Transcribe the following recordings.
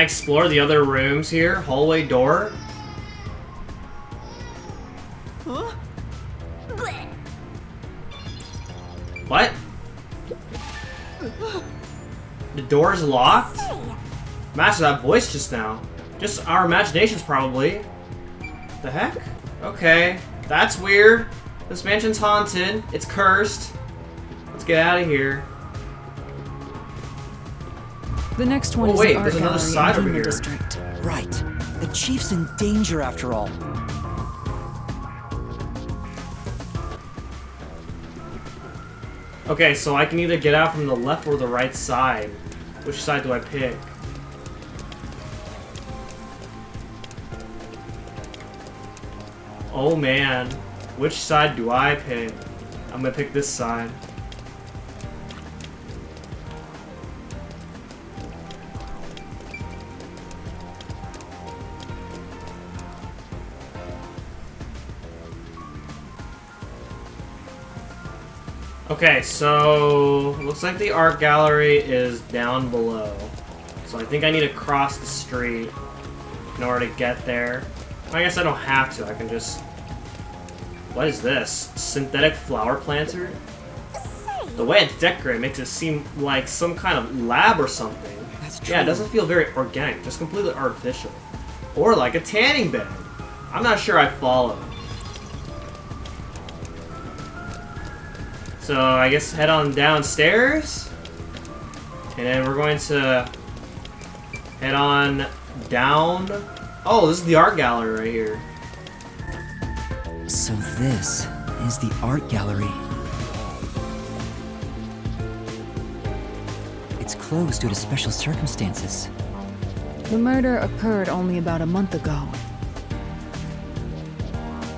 explore the other rooms here? Hallway door? Huh? What? The door's locked? Master, that voice just now. Just our imaginations, probably. The heck? Okay. That's weird. This mansion's haunted. It's cursed. Let's get out of here. The next one is wait, the art there's another gallery side in over Yuma here. District. Right. The chief's in danger after all. Okay, so I can either get out from the left or the right side. Which side do I pick? Oh man. Which side do I pick? I'm gonna pick this side. Okay, so looks like the art gallery is down below. So I think I need to cross the street in order to get there. I guess I don't have to, I can just... What is this? Synthetic flower planter? The way it's decorated makes it seem like some kind of lab or something. That's true. Yeah, it doesn't feel very organic, just completely artificial. Or like a tanning bed. I'm not sure I follow. So I guess head on downstairs. And then we're going to head on down. Oh, this is the art gallery right here. So this is the art gallery. It's closed due to special circumstances. The murder occurred only about a month ago.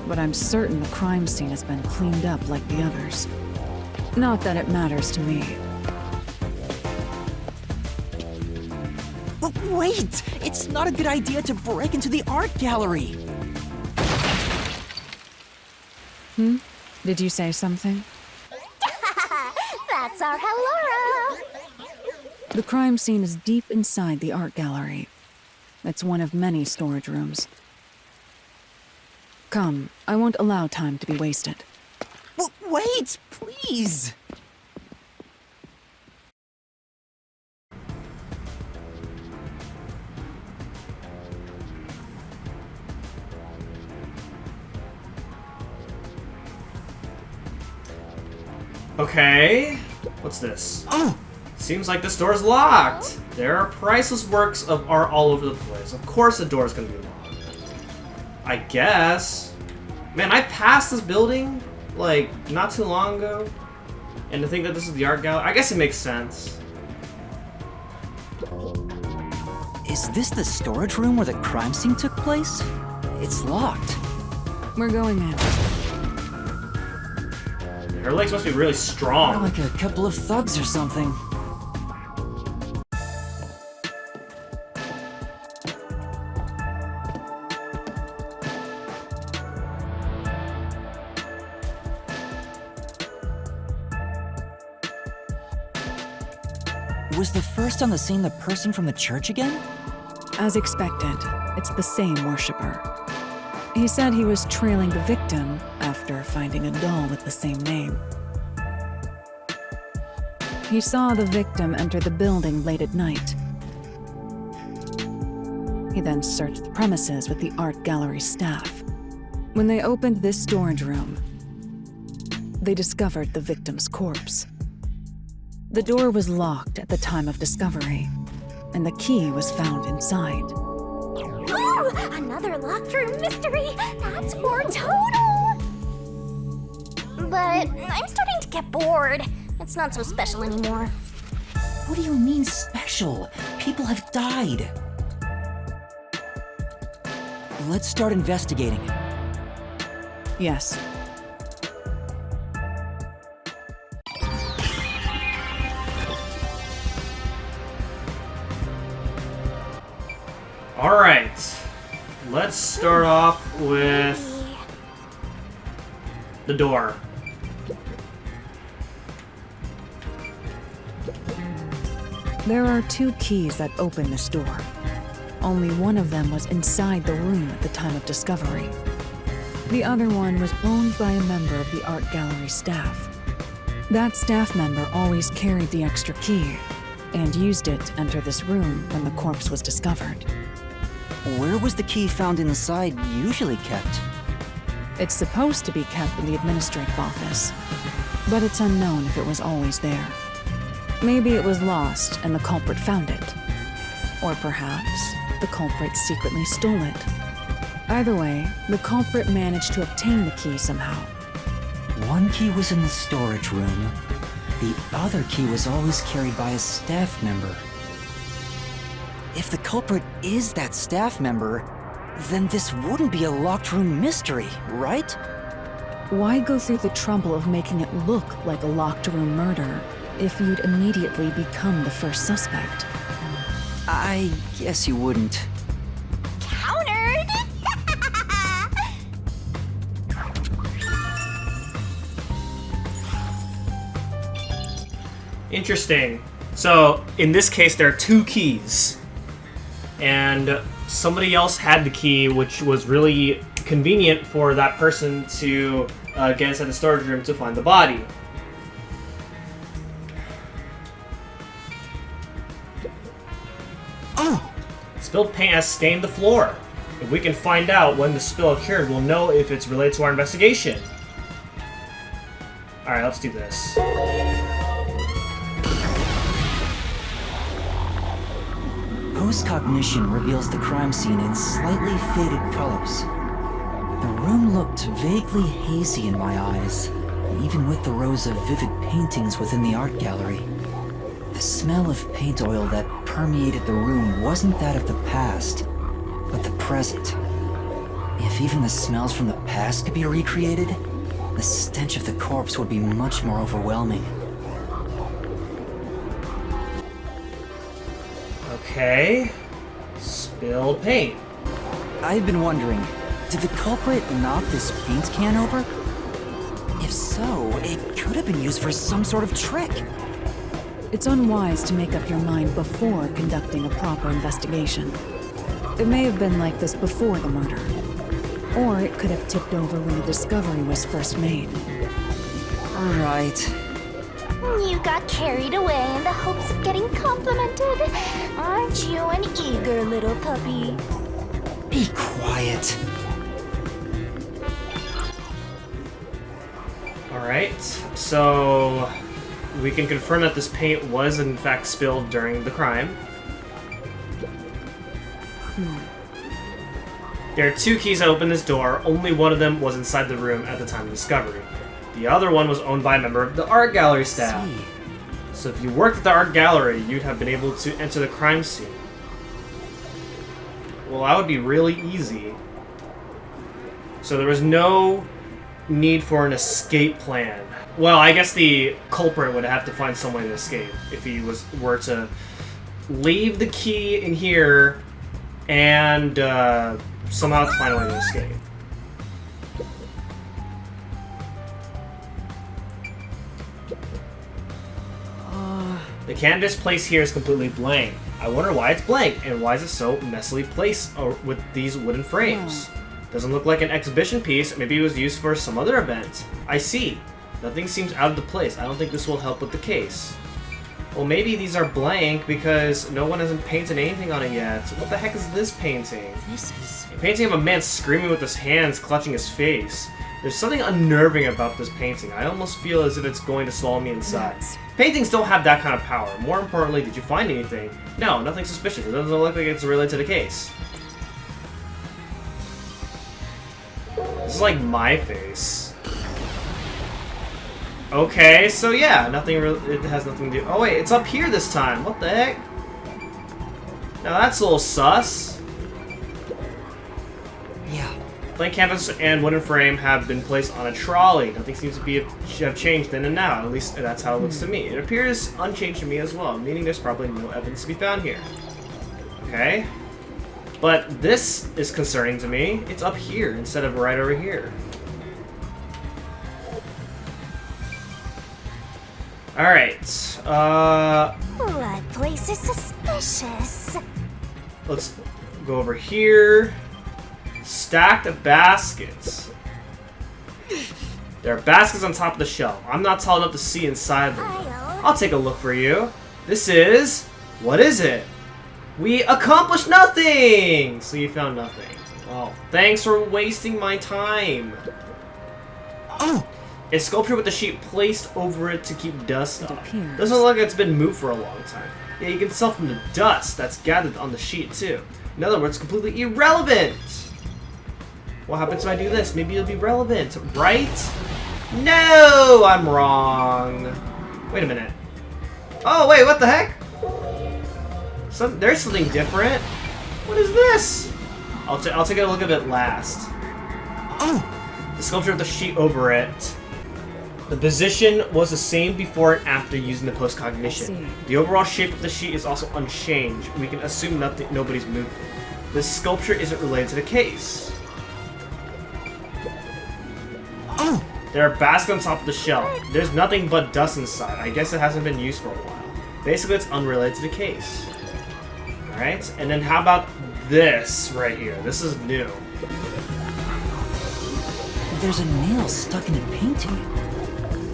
But I'm certain the crime scene has been cleaned up like the others. Not that it matters to me. But wait! It's not a good idea to break into the art gallery! Did you say something? That's our Hellora! The crime scene is deep inside the art gallery. It's one of many storage rooms. Come, I won't allow time to be wasted. Wait, please! Okay. What's this? Oh! Seems like this door's locked. There are priceless works of art all over the place. Of course the door's gonna be locked. I guess. Man, I passed this building, like, not too long ago. And to think that this is the art gallery, I guess it makes sense. Is this the storage room where the crime scene took place? It's locked. We're going in. Her legs must be really strong. Like a couple of thugs or something. Was the first on the scene the person from the church again? As expected, it's the same worshiper. He said he was trailing the victim after finding a doll with the same name. He saw the victim enter the building late at night. He then searched the premises with the art gallery staff. When they opened this storage room, they discovered the victim's corpse. The door was locked at the time of discovery, and the key was found inside. Ooh, another locked room mystery! That's more total! But I'm starting to get bored. It's not so special anymore. What do you mean special? People have died. Let's start investigating. Yes. Alright. Let's start off with the door. There are two keys that open this door. Only one of them was inside the room at the time of discovery. The other one was owned by a member of the art gallery staff. That staff member always carried the extra key and used it to enter this room when the corpse was discovered. Where was the key found inside usually kept? It's supposed to be kept in the administrative office, but it's unknown if it was always there. Maybe it was lost and the culprit found it. Or perhaps the culprit secretly stole it. Either way, the culprit managed to obtain the key somehow. One key was in the storage room. The other key was always carried by a staff member. If the culprit is that staff member, then this wouldn't be a locked room mystery, right? Why go through the trouble of making it look like a locked room murder if you'd immediately become the first suspect? I guess you wouldn't. Countered! Interesting. So, in this case, there are two keys. And somebody else had the key, which was really convenient for that person to get inside the storage room to find the body. Oh! Spilled paint has stained the floor. If we can find out when the spill occurred, we'll know if it's related to our investigation. Alright, let's do this. Post-cognition reveals the crime scene in slightly faded colors. The room looked vaguely hazy in my eyes, even with the rows of vivid paintings within the art gallery. The smell of paint oil that permeated the room wasn't that of the past, but the present. If even the smells from the past could be recreated, the stench of the corpse would be much more overwhelming. Okay. Spilled paint. I've been wondering, did the culprit knock this paint can over? If so, it could have been used for some sort of trick. It's unwise to make up your mind before conducting a proper investigation. It may have been like this before the murder, or it could have tipped over when the discovery was first made. Right. You got carried away in the hopes of getting complimented. Aren't you an eager little puppy? Be quiet. Alright, so we can confirm that this paint was in fact spilled during the crime. There are two keys that open this door. Only one of them was inside the room at the time of discovery. The other one was owned by a member of the art gallery staff. So if you worked at the art gallery, you'd have been able to enter the crime scene. Well, that would be really easy. So there was no need for an escape plan. Well, I guess the culprit would have to find some way to escape if he were to leave the key in here and somehow to find a way to escape. The canvas placed here is completely blank. I wonder why it's blank, and why is it so messily placed with these wooden frames? Doesn't look like an exhibition piece. Maybe it was used for some other event. I see. Nothing seems out of the place. I don't think this will help with the case. Well, maybe these are blank because no one hasn't painted anything on it yet. What the heck is this painting? This is... A painting of a man screaming with his hands clutching his face. There's something unnerving about this painting. I almost feel as if it's going to swallow me inside. Paintings don't have that kind of power. More importantly, did you find anything? No, nothing suspicious. It doesn't look like it's related to the case. This is like my face. Okay, so yeah, it has nothing to do. Oh wait, it's up here this time. What the heck? Now that's a little sus. Yeah. Blank canvas and wooden frame have been placed on a trolley. Nothing seems to have changed then and now. At least that's how it looks to me. It appears unchanged to me as well, meaning there's probably no evidence to be found here. Okay. But this is concerning to me. It's up here instead of right over here. Alright. That place is suspicious. Go over here. Stacked baskets. There are baskets on top of the shelf. I'm not tall enough to see inside them. I'll take a look for you. This is... What is it? We accomplished nothing! So you found nothing. Well, thanks for wasting my time. Oh! A sculpture with a sheet placed over it to keep dust It off. appears. Doesn't look like it's been moved for a long time. Yeah, you can tell from the dust that's gathered on the sheet too. In other words, completely irrelevant! What happens if I do this? Maybe it'll be relevant, right? No! I'm wrong. Wait a minute. Oh, wait, what the heck? There's something different. What is this? I'll take a look at it last. Oh! The sculpture with the sheet over it. The position was the same before and after using the post-cognition. The overall shape of the sheet is also unchanged. We can assume nobody's moved it. This sculpture isn't related to the case. Oh! There are baskets on top of the shelf. There's nothing but dust inside. I guess it hasn't been used for a while. Basically, it's unrelated to the case. Alright, and then how about this right here? This is new. There's a nail stuck in a painting.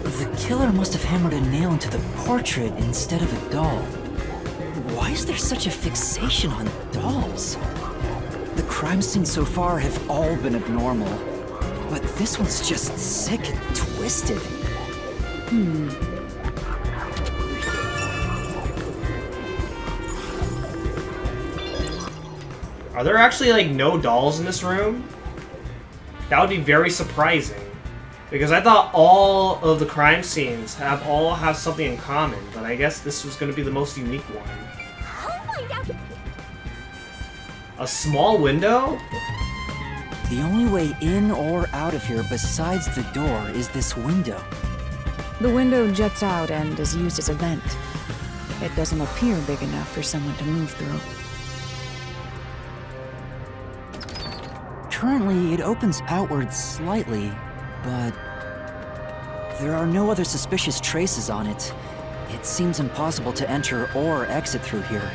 The killer must have hammered a nail into the portrait instead of a doll. Why is there such a fixation on dolls? The crime scenes so far have all been abnormal, but this one's just sick and twisted. Are there actually, like, no dolls in this room? That would be very surprising. Because I thought all of the crime scenes all have something in common, but I guess this was going to be the most unique one. A small window? The only way in or out of here besides the door is this window. The window juts out and is used as a vent. It doesn't appear big enough for someone to move through. Currently, it opens outward slightly, but there are no other suspicious traces on it. It seems impossible to enter or exit through here.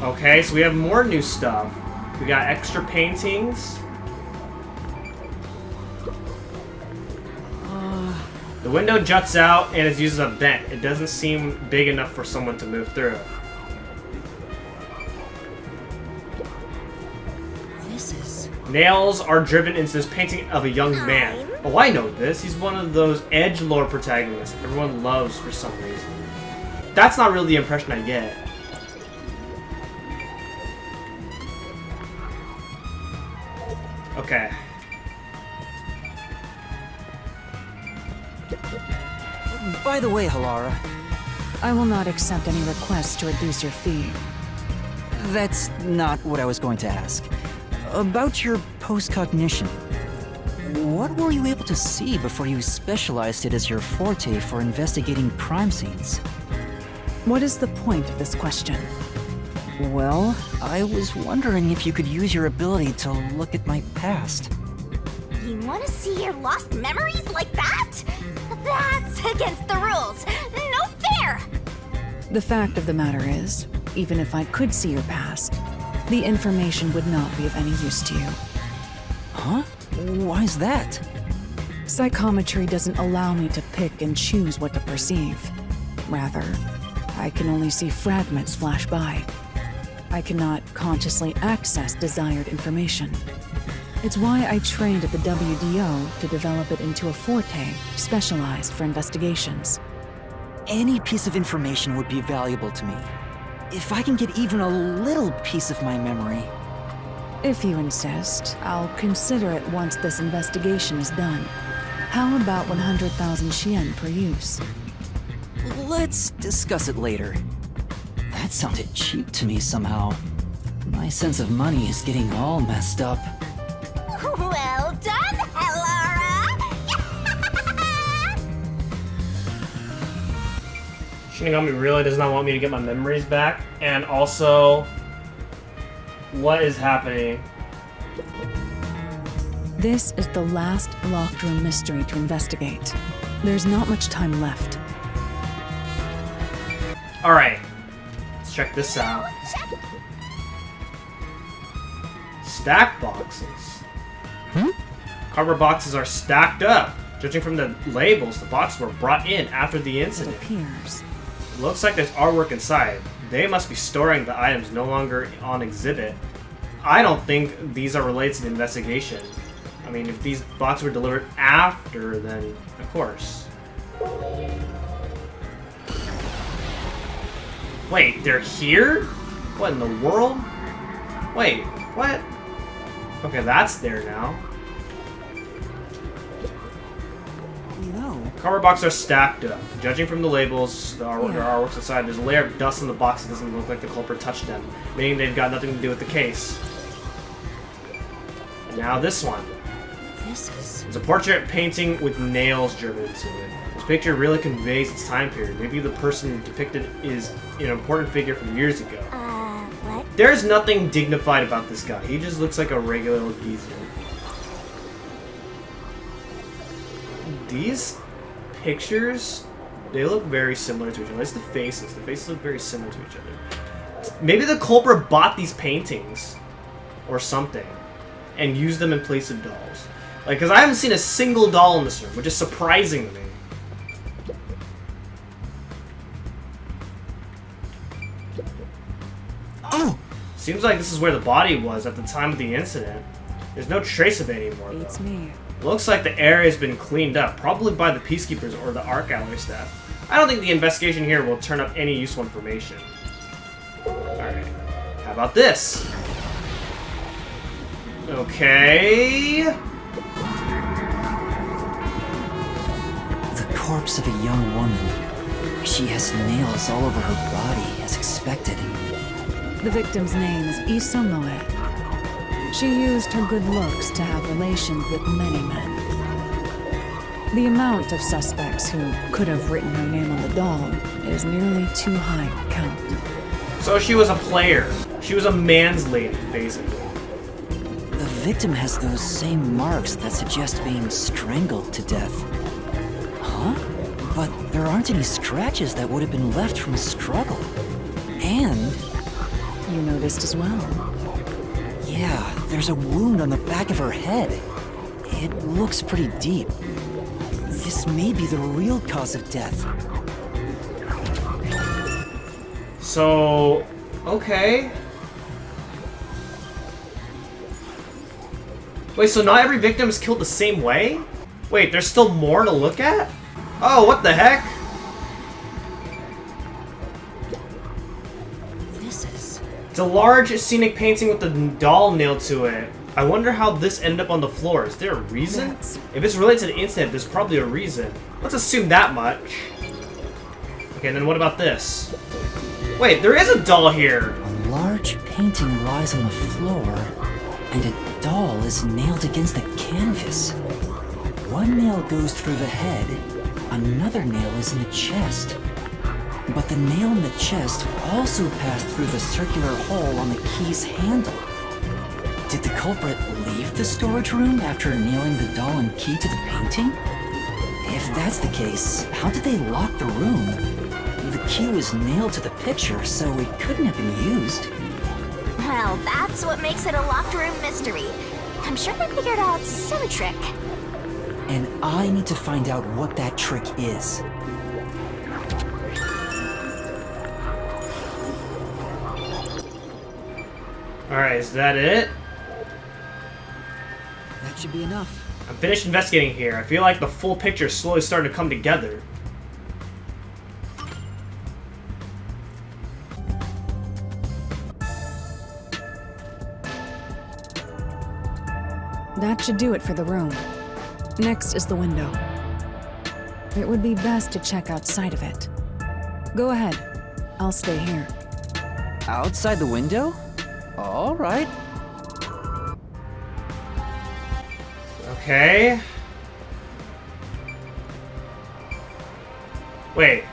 Okay, so we have more new stuff. We got extra paintings. The window juts out and is used as a vent. It doesn't seem big enough for someone to move through. This is... Nails are driven into this painting of a young man. Oh, I know this. He's one of those edgelord protagonists everyone loves for some reason. That's not really the impression I get. Okay. By the way, Halara, I will not accept any requests to reduce your fee. that's not what I was going to ask. About your post-cognition, what were you able to see before you specialized it as your forte for investigating crime scenes? What is the point of this question? Well, I was wondering if you could use your ability to look at my past. You want to see your lost memories like that? That's against the rules. No fair! The fact of the matter is, even if I could see your past, the information would not be of any use to you. Huh? Why is that? Psychometry doesn't allow me to pick and choose what to perceive. Rather, I can only see fragments flash by. I cannot consciously access desired information. It's why I trained at the WDO to develop it into a forte specialized for investigations. Any piece of information would be valuable to me. If I can get even a little piece of my memory. If you insist, I'll consider it once this investigation is done. How about 100,000 Shien per use? Let's discuss it later. That sounded cheap to me somehow. My sense of money is getting all messed up. Well done, Halara! Shinigami really does not want me to get my memories back. And also, what is happening? This is the last locked room mystery to investigate. There's not much time left. Alright. Let's check this out. Stack boxes. Cardboard boxes are stacked up. Judging from the labels, the boxes were brought in after the It incident. appears. Looks like there's artwork inside. They must be storing the items no longer on exhibit. I don't think these are related to the investigation. I mean, if these boxes were delivered after, then of course. Wait, they're here? What in the world? Wait, what? Okay, that's there now. No. Cardboard boxes are stacked up. Judging from the labels, the artworks inside, there's a layer of dust in the box that doesn't look like the culprit touched them, meaning they've got nothing to do with the case. And now this one. This is... It's a portrait painting with nails driven into it. This picture really conveys its time period. Maybe the person depicted is an important figure from years ago. What? There's nothing dignified about this guy. He just looks like a regular old geezer. These pictures, they look very similar to each other. At least the faces. The faces look very similar to each other. Maybe the culprit bought these paintings or something and used them in place of dolls. Like, because I haven't seen a single doll in this room, which is surprising to me. Oh! Seems like this is where the body was at the time of the incident. There's no trace of it anymore, though. It's me. Looks like the area has been cleaned up, probably by the peacekeepers or the art gallery staff. I don't think the investigation here will turn up any useful information. Alright. How about this? Okay. The corpse of a young woman. She has nails all over her body, as expected. The victim's name is Isomoe. She used her good looks to have relations with many men. The amount of suspects who could have written her name on the doll is nearly too high to count. So she was a player. She was a man's lady, basically. The victim has those same marks that suggest being strangled to death. Huh? But there aren't any scratches that would have been left from a struggle. And... You noticed as well. yeah, there's a wound on the back of her head. It looks pretty deep. This may be the real cause of death. So, okay. Wait, so not every victim is killed the same way? Wait, there's still more to look at? Oh, what the heck? This is... It's a large scenic painting with a doll nailed to it. I wonder how this ended up on the floor. Is there a reason? Yes. If it's related to the incident, there's probably a reason. Let's assume that much. Okay, then what about this? Wait, there is a doll here! A large painting lies on the floor, and a doll is nailed against the canvas. One nail goes through the head, another nail is in the chest. But the nail in the chest also passed through the circular hole on the key's handle. Did the culprit leave the storage room after nailing the doll and key to the painting? If that's the case, how did they lock the room? The key was nailed to the picture, so it couldn't have been used. Well, that's what makes it a locked room mystery. I'm sure they figured out some trick. And I need to find out what that trick is. Alright, is that it? That should be enough. I'm finished investigating here. I feel like the full picture is slowly starting to come together. That should do it for the room. Next is the window. It would be best to check outside of it. Go ahead. I'll stay here. Outside the window? All right. Okay. Wait.